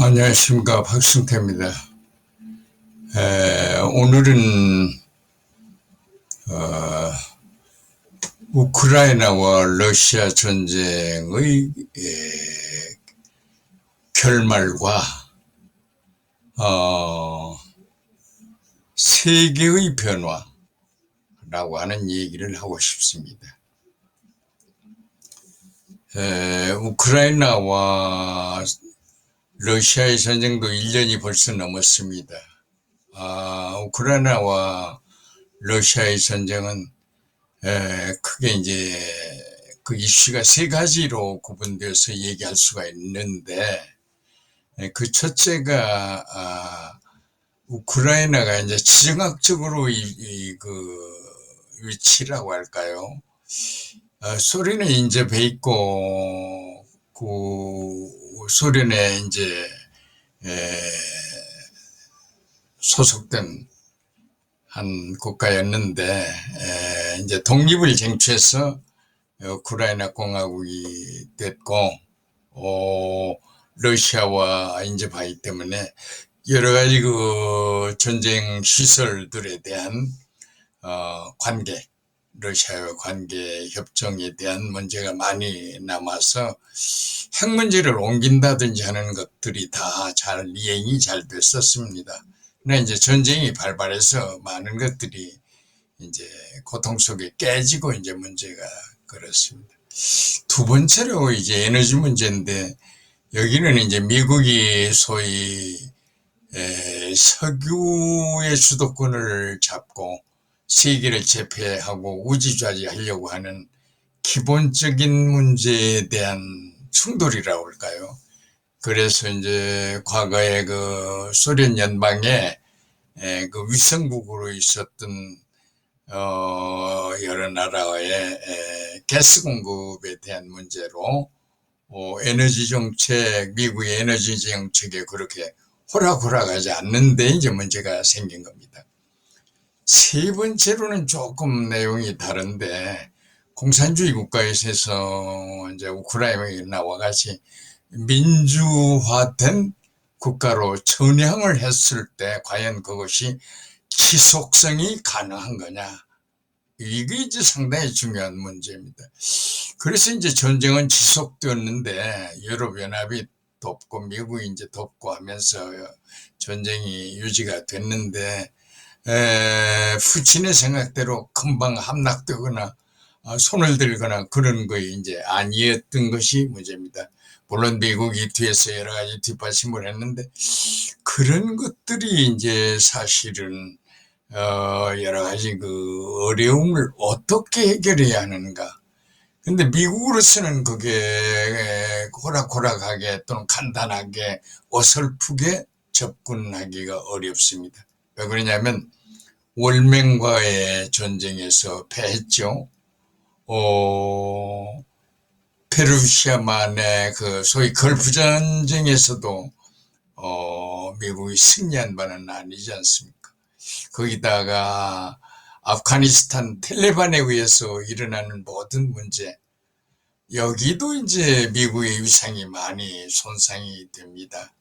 안녕하십니까, 박승태입니다. 오늘은 어, 우크라이나와 러시아 전쟁의 결말과 세계의 변화라고 하는 얘기를 하고 싶습니다. 우크라이나와 러시아의 전쟁도 1년이 벌써 넘었습니다. 우크라이나와 러시아의 전쟁은 크게 이제 그 이슈가 세 가지로 구분되어서 얘기할 수가 있는데, 그 첫째가 우크라이나가 이제 지정학적으로 그 위치라고 할까요? 소련에 이제 배 있고 그 소련에 이제 소속된 한 국가였는데, 이제 독립을 쟁취해서 우크라이나 공화국이 됐고, 러시아와 이제 바이 때문에 여러 가지 그 전쟁 시설들에 대한 관계, 러시아와 관계 협정에 대한 문제가 많이 남아서 핵 문제를 옮긴다든지 하는 것들이 다 잘 이행이 잘 됐었습니다. 그러나 이제 전쟁이 발발해서 많은 것들이 이제 고통 속에 깨지고 이제 문제가 그렇습니다. 두 번째로 이제 에너지 문제인데, 여기는 이제 미국이 소위 석유의 주도권을 잡고 세계를 제패하고 우지좌지하려고 하는 기본적인 문제에 대한 충돌이라고 할까요? 그래서 이제 과거에 그 소련 연방에 그 위성국으로 있었던 여러 나라의 가스 공급에 대한 문제로 에너지 정책, 미국의 에너지 정책에 그렇게 호락호락하지 않는데 이제 문제가 생긴 겁니다. 세 번째로는 조금 내용이 다른데, 공산주의 국가에 있어서 이제 우크라이나와 같이 민주화된 국가로 전향을 했을 때 과연 그것이 지속성이 가능한 거냐, 이게 이제 상당히 중요한 문제입니다. 그래서 이제 전쟁은 지속되었는데 유럽연합이 돕고 미국이 이제 돕고 하면서 전쟁이 유지가 됐는데, 푸틴의 생각대로 금방 함락되거나 손을 들거나 그런 거에 이제 아니었던 것이 문제입니다. 물론 미국이 뒤에서 여러 가지 뒷받침을 했는데, 그런 것들이 이제 사실은 여러 가지 그 어려움을 어떻게 해결해야 하는가. 근데 미국으로서는 그게 호락호락하게 또는 간단하게 어설프게 접근하기가 어렵습니다. 왜 그러냐면 월맹과의 전쟁에서 패했죠. 페르시아만의 그 소위 걸프 전쟁에서도 미국이 승리한 바는 아니지 않습니까? 거기다가 아프가니스탄 텔레반에 의해서 일어나는 모든 문제, 여기도 이제 미국의 위상이 많이 손상이 됩니다.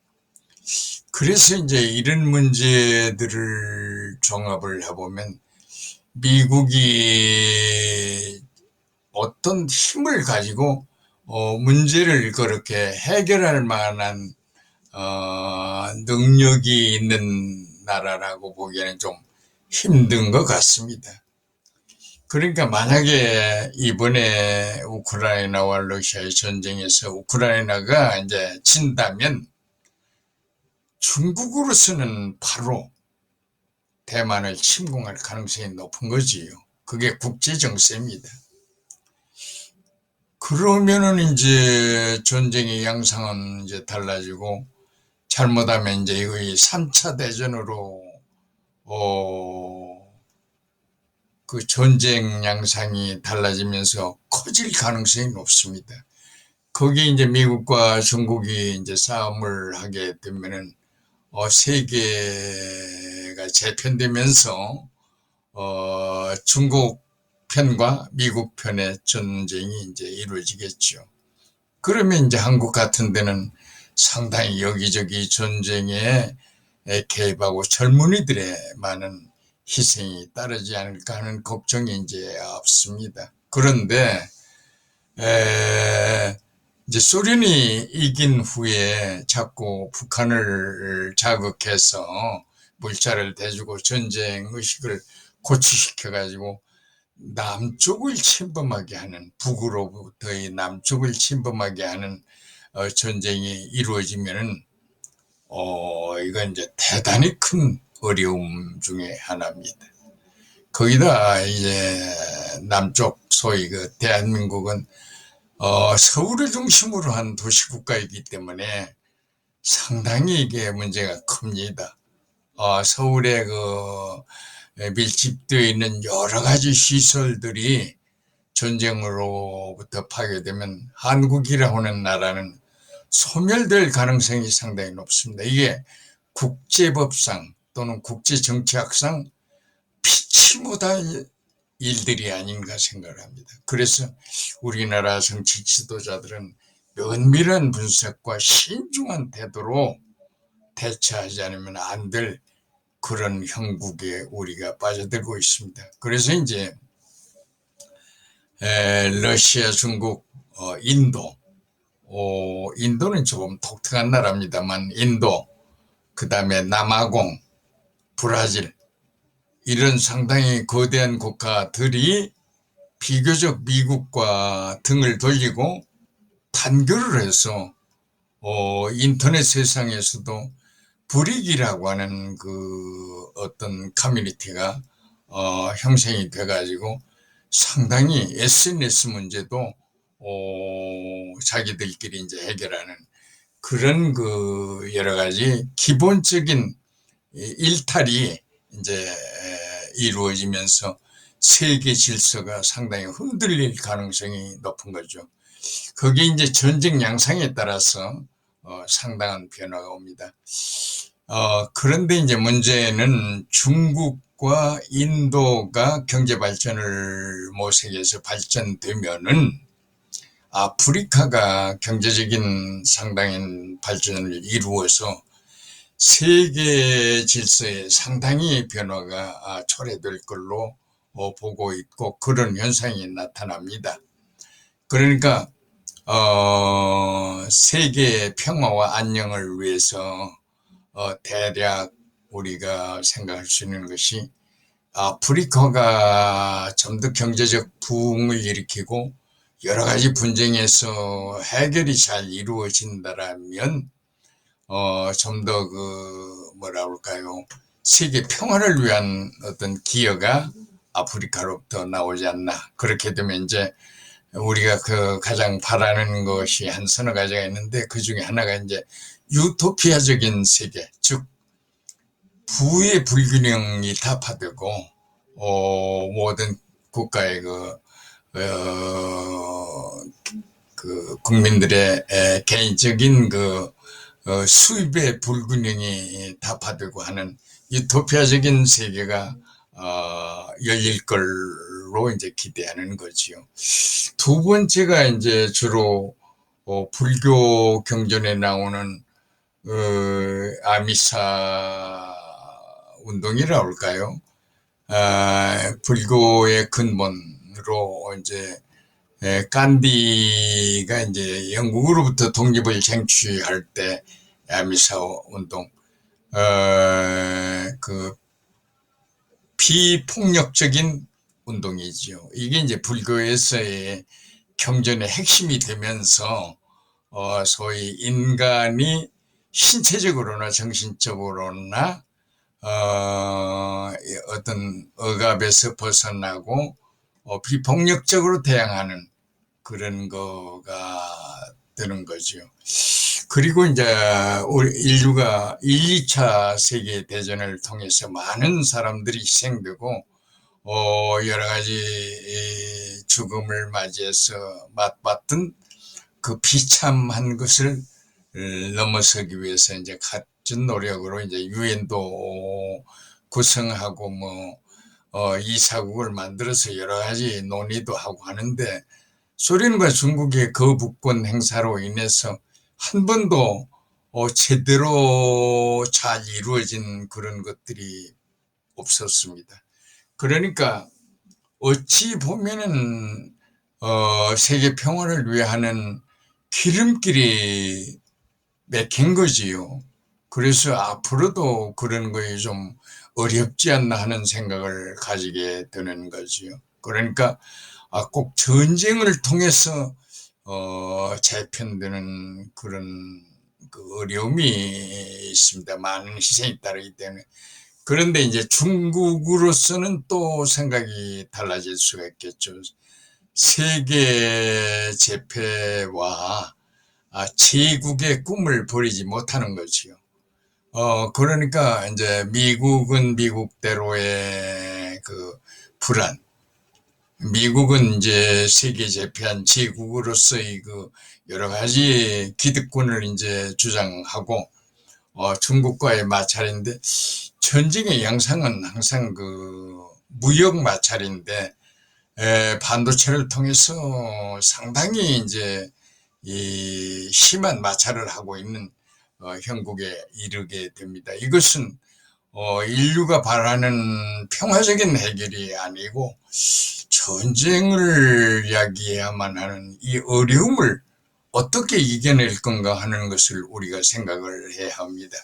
그래서 이제 이런 문제들을 종합을 해보면 미국이 어떤 힘을 가지고 문제를 그렇게 해결할 만한 능력이 있는 나라라고 보기에는 좀 힘든 것 같습니다. 그러니까 만약에 이번에 우크라이나와 러시아의 전쟁에서 우크라이나가 이제 진다면 중국으로서는 바로 대만을 침공할 가능성이 높은 거지요. 그게 국제 정세입니다. 그러면은 이제 전쟁의 양상은 이제 달라지고, 잘못하면 이제 이거의 3차 대전으로 그 전쟁 양상이 달라지면서 커질 가능성이 높습니다. 거기에 이제 미국과 중국이 이제 싸움을 하게 되면은 세계가 재편되면서 중국 편과 미국 편의 전쟁이 이제 이루어지겠죠. 그러면 이제 한국 같은 데는 상당히 여기저기 전쟁에 개입하고 젊은이들의 많은 희생이 따르지 않을까 하는 걱정이 이제 없습니다. 그런데 이제 소련이 이긴 후에 자꾸 북한을 자극해서 물자를 대주고 전쟁 의식을 고취시켜 가지고 남쪽을 침범하게 하는, 북으로부터의 남쪽을 침범하게 하는 전쟁이 이루어지면은 이건 이제 대단히 큰 어려움 중에 하나입니다. 거기다 이제 남쪽 소위 그 대한민국은 서울을 중심으로 한 도시국가이기 때문에 상당히 이게 문제가 큽니다. 서울에 밀집되어 있는 여러 가지 시설들이 전쟁으로부터 파괴되면 한국이라고 하는 나라는 소멸될 가능성이 상당히 높습니다. 이게 국제법상 또는 국제정치학상 피치 못할 일들이 아닌가 생각을 합니다. 그래서 우리나라 정치 지도자들은 면밀한 분석과 신중한 태도로 대처하지 않으면 안 될 그런 형국에 우리가 빠져들고 있습니다. 그래서 이제 러시아, 중국, 인도, 인도는 조금 독특한 나라입니다만 인도, 그 다음에 남아공, 브라질, 이런 상당히 거대한 국가들이 비교적 미국과 등을 돌리고 단결을 해서 인터넷 세상에서도 브릭이라고 하는 그 어떤 커뮤니티가 형성이 돼가지고 상당히 SNS 문제도 자기들끼리 이제 해결하는 그런 그 여러 가지 기본적인 일탈이 이제 이루어지면서 세계 질서가 상당히 흔들릴 가능성이 높은 거죠. 그게 이제 전쟁 양상에 따라서 상당한 변화가 옵니다. 그런데 이제 문제는 중국과 인도가 경제 발전을 모색해서 발전되면은 아프리카가 경제적인 상당한 발전을 이루어서 세계 질서에 상당히 변화가 초래될 걸로 보고 있고 그런 현상이 나타납니다. 그러니까 세계 평화와 안녕을 위해서 대략 우리가 생각할 수 있는 것이 아프리카가 좀 더 경제적 부흥을 일으키고 여러 가지 분쟁에서 해결이 잘 이루어진다라면 좀 더 뭐라 그럴까요? 세계 평화를 위한 어떤 기여가 아프리카로부터 나오지 않나. 그렇게 되면 이제 우리가 가장 바라는 것이 한 서너 가지가 있는데 그 중에 하나가 이제 유토피아적인 세계, 즉 부의 불균형이 타파되고 모든 국가의 국민들의 개인적인 수입의 불균형이 타파되고 하는 유토피아적인 세계가 열릴 걸로 이제 기대하는 거지요. 두 번째가 이제 주로 불교 경전에 나오는 아미사 운동이라고 할까요? 불교의 근본으로 이제 간디가 이제 영국으로부터 독립을 쟁취할 때 아미사 운동, 비폭력적인 운동이지요. 이게 이제 불교에서의 경전의 핵심이 되면서 소위 인간이 신체적으로나 정신적으로나 어떤 억압에서 벗어나고 비폭력적으로 대항하는 그런 거가 되는 거죠. 그리고 이제 우리 인류가 1, 2차 세계대전을 통해서 많은 사람들이 희생되고 여러 가지 죽음을 맞이해서 맛봤던 그 비참한 것을 넘어서기 위해서 이제 갖은 노력으로 이제 유엔도 구성하고 이사국을 만들어서 여러 가지 논의도 하고 하는데 소련과 중국의 거부권 행사로 인해서 한 번도 제대로 잘 이루어진 그런 것들이 없었습니다. 그러니까 어찌 보면은 세계 평화를 위하는 기름길이 맥힌 거지요. 그래서 앞으로도 그런 거에 좀 어렵지 않나 하는 생각을 가지게 되는 거지요. 그러니까 꼭 전쟁을 통해서 재편되는 그런 그 어려움이 있습니다. 많은 희생이 따르기 때문에. 그런데 이제 중국으로서는 또 생각이 달라질 수가 있겠죠. 세계 재패와 제국의 꿈을 버리지 못하는 거지요. 그러니까 이제 미국은 미국대로의 그 불안, 미국은 이제 세계 재패한 제국으로서의 그 여러 가지 기득권을 이제 주장하고, 중국과의 마찰인데, 전쟁의 양상은 항상 그 무역 마찰인데, 반도체를 통해서 상당히 이제 이 심한 마찰을 하고 있는 형국에 이르게 됩니다. 이것은 인류가 바라는 평화적인 해결이 아니고 전쟁을 이야기해야만 하는 이 어려움을 어떻게 이겨낼 건가 하는 것을 우리가 생각을 해야 합니다.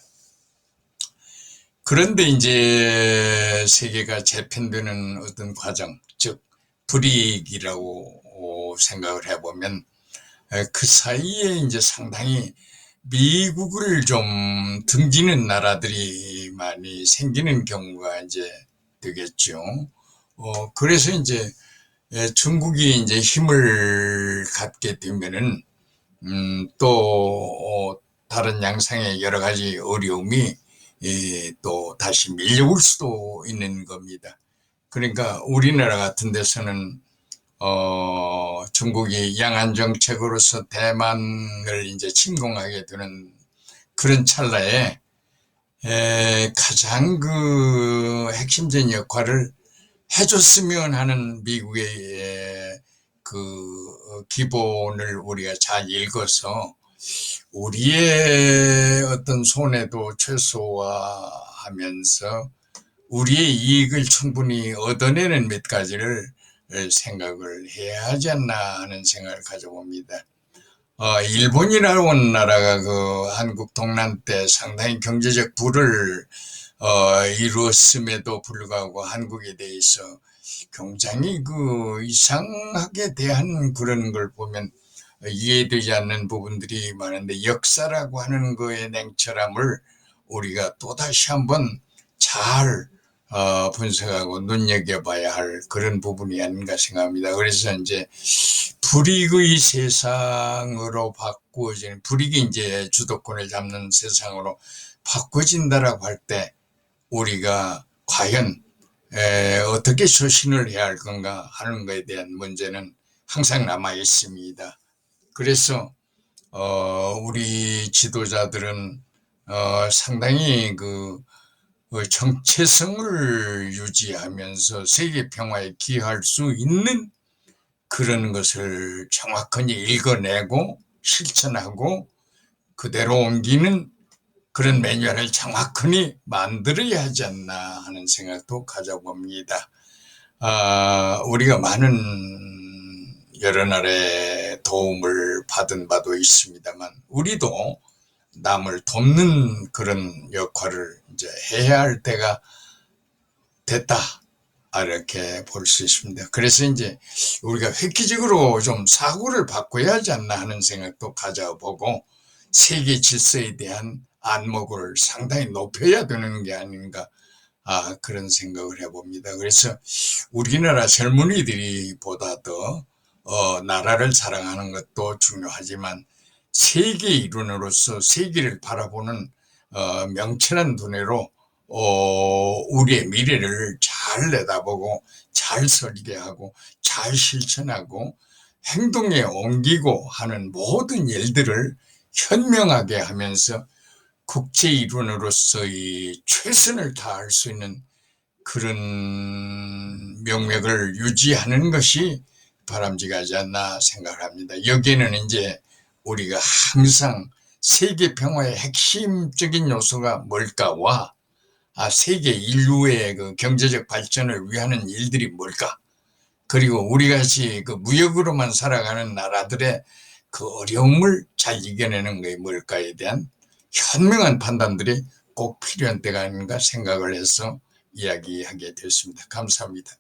그런데 이제 세계가 재편되는 어떤 과정, 즉 불이익이라고 생각을 해보면 그 사이에 이제 상당히 미국을 좀 등지는 나라들이 많이 생기는 경우가 이제 되겠죠. 그래서 이제 중국이 이제 힘을 갖게 되면은 또 다른 양상의 여러 가지 어려움이 또 다시 밀려올 수도 있는 겁니다. 그러니까 우리나라 같은 데서는 중국이 양안 정책으로서 대만을 이제 침공하게 되는 그런 찰나에 가장 그 핵심적인 역할을 해줬으면 하는 미국의 그 기본을 우리가 잘 읽어서 우리의 어떤 손해도 최소화하면서 우리의 이익을 충분히 얻어내는 몇 가지를 생각을 해야 하지 않나 하는 생각을 가져봅니다. 일본이라는 나라가 그 한국 동란 때 상당히 경제적 부를 이루었음에도 불구하고 한국에 대해서 굉장히 그 이상하게 대한 그런 걸 보면 이해되지 않는 부분들이 많은데, 역사라고 하는 거의 냉철함을 우리가 또다시 한번 잘 분석하고 눈여겨봐야 할 그런 부분이 아닌가 생각합니다. 그래서 이제 불이익의 세상으로 바꾸어지는, 불이익이 이제 주도권을 잡는 세상으로 바꿔진다라고 할 때 우리가 과연 어떻게 처신을 해야 할 건가 하는 것에 대한 문제는 항상 남아 있습니다. 그래서 우리 지도자들은 상당히 그 정체성을 유지하면서 세계 평화에 기여할 수 있는 그런 것을 정확하게 읽어내고 실천하고 그대로 옮기는 그런 매뉴얼을 정확하게 만들어야 하지 않나 하는 생각도 가져봅니다. 우리가 많은 여러 나라의 도움을 받은 바도 있습니다만 우리도 남을 돕는 그런 역할을 이제 해야 할 때가 됐다, 이렇게 볼 수 있습니다. 그래서 이제 우리가 획기적으로 좀 사고를 바꿔야 하지 않나 하는 생각도 가져보고 세계 질서에 대한 안목을 상당히 높여야 되는 게 아닌가, 그런 생각을 해봅니다. 그래서 우리나라 젊은이들이 보다 더 나라를 사랑하는 것도 중요하지만 세계 일원으로서 세계를 바라보는 명철한 두뇌로 우리의 미래를 잘 내다보고 잘 설계하고 잘 실천하고 행동에 옮기고 하는 모든 일들을 현명하게 하면서 국제 일원으로서의 최선을 다할 수 있는 그런 명맥을 유지하는 것이 바람직하지 않나 생각을 합니다. 여기에는 이제 우리가 항상 세계 평화의 핵심적인 요소가 뭘까와 세계 인류의 그 경제적 발전을 위하는 일들이 뭘까? 그리고 우리 같이 그 무역으로만 살아가는 나라들의 그 어려움을 잘 이겨내는 게 뭘까에 대한 현명한 판단들이 꼭 필요한 때가 아닌가 생각을 해서 이야기하게 됐습니다. 감사합니다.